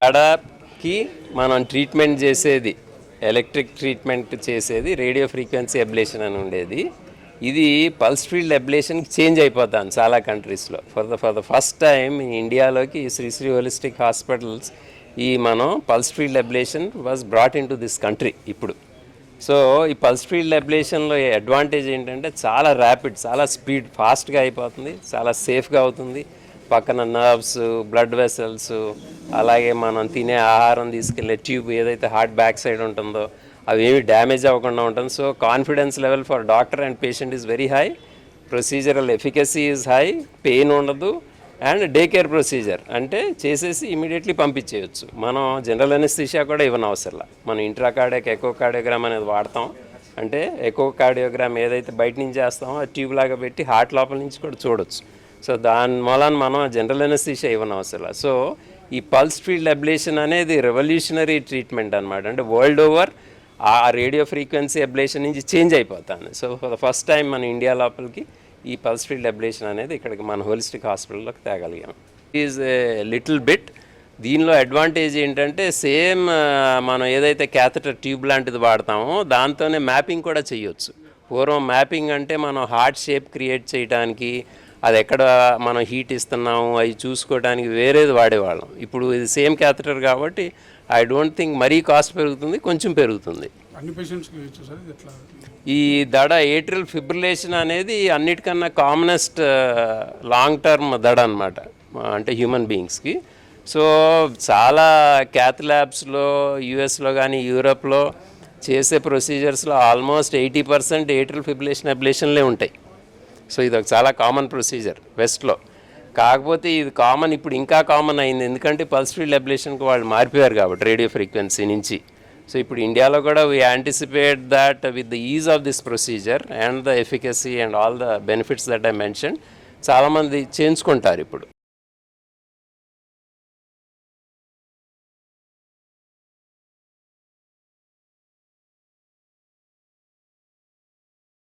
తేడాకి మనం ట్రీట్మెంట్ చేసేది electric treatment చేసేది రేడియో ఫ్రీక్వెన్సీ అబ్లేషన్ అని ఉండేది. ఇది పల్స్ ఫీల్డ్ అబ్లేషన్కి చేంజ్ అయిపోతాను చాలా కంట్రీస్లో. ఫర్ ద ఫస్ట్ టైం ఇండియాలోకి శ్రీ హోలిస్టిక్ హాస్పిటల్స్ ఈ మనం pulse field ablation was brought in to this country ఇప్పుడు. సో ఈ పల్స్ ఫీల్డ్ అబ్లేషన్లో అడ్వాంటేజ్ ఏంటంటే చాలా ర్యాపిడ్, చాలా స్పీడ్, ఫాస్ట్గా అయిపోతుంది, చాలా సేఫ్గా అవుతుంది. పక్కన నర్వ్స్, బ్లడ్ వెసల్స్, అలాగే మనం తినే ఆహారం తీసుకెళ్లే ట్యూబ్ ఏదైతే హార్ట్ బ్యాక్ సైడ్ ఉంటుందో అవి ఏమి డ్యామేజ్ అవ్వకుండా ఉంటుంది. So confidence level for doctor and patient is very high, procedural efficacy is high, pain ఉండదు, అండ్ డే కేర్ ప్రొసీజర్ అంటే చేసేసి ఇమీడియట్లీ పంపించేయచ్చు. మనం జనరల్ అనెస్థీషియా కూడా ఇవ్వని అవసరంలా. మనం ఇంట్రాకార్డియాక్ ఎకోకార్డియోగ్రామ్ అనేది వాడతాం. అంటే ఎకోకార్డియోగ్రామ్ ఏదైతే బయట నుంచి చేస్తామో ఆ ట్యూబ్ లాగా పెట్టి హార్ట్ లోపల నుంచి కూడా చూడొచ్చు. సో దాని మూలాన మనం జనరల్ అనెస్థీషియా ఇవ్వని అవసరంలా. సో ఈ పల్స్ ఫీల్డ్ అబ్లేషన్ అనేది రెవల్యూషనరీ ట్రీట్మెంట్ అనమాట. అంటే వరల్డ్ ఓవర్ ఆ రేడియో ఫ్రీక్వెన్సీ అబ్లేషన్ నుంచి చేంజ్ అయిపోతాను. So for the first time మన ఇండియా లోపలికి ఈ పల్స్ ఫీల్డ్ అబ్లేషన్ అనేది ఇక్కడికి మన హోలిస్టిక్ హాస్పిటల్లోకి తేగలిగాం. Is a little bit. దీనిలో అడ్వాంటేజ్ ఏంటంటే సేమ్ మనం ఏదైతే క్యాథెటర్ ట్యూబ్ లాంటిది వాడతామో దాంతోనే మ్యాపింగ్ కూడా చేయొచ్చు. పూర్వం మ్యాపింగ్ అంటే మనం హార్ట్ షేప్ క్రియేట్ చేయడానికి, అది ఎక్కడ మనం హీట్ ఇస్తున్నాము అవి చూసుకోవడానికి వేరేది వాడేవాళ్ళం. ఇప్పుడు ఇది సేమ్ క్యాథెటర్ కాబట్టి ఐ డోంట్ థింక్ మరీ కాస్ట్ పెరుగుతుంది, కొంచెం పెరుగుతుంది. ఈ దడ ఏట్రియల్ ఫిబ్రిలేషన్ అనేది అన్నిటికన్నా కామనెస్ట్ లాంగ్ టర్మ్ దడ అనమాట, అంటే హ్యూమన్ బీయింగ్స్కి. సో చాలా క్యాత్ ల్యాబ్స్లో యూఎస్లో కానీ యూరోప్లో చేసే ప్రొసీజర్స్లో ఆల్మోస్ట్ 80% ఏట్రియల్ ఫిబ్రిలేషన్ అబ్లేషన్లే ఉంటాయి. సో ఇది ఒక చాలా కామన్ ప్రొసీజర్ వెస్ట్లో. కాకపోతే ఇది కామన్ ఇప్పుడు ఇంకా కామన్ అయింది, ఎందుకంటే పల్స్ ఫీల్డ్ అబ్లేషన్కి వాళ్ళు మారిపోయారు కాబట్టి రేడియో ఫ్రీక్వెన్సీ నుంచి. సో ఇప్పుడు ఇండియాలో కూడా we anticipate that with the is of this procedure and the efficacy and all the benefits that I mention చాలామంది చేయించుకుంటారు ఇప్పుడు.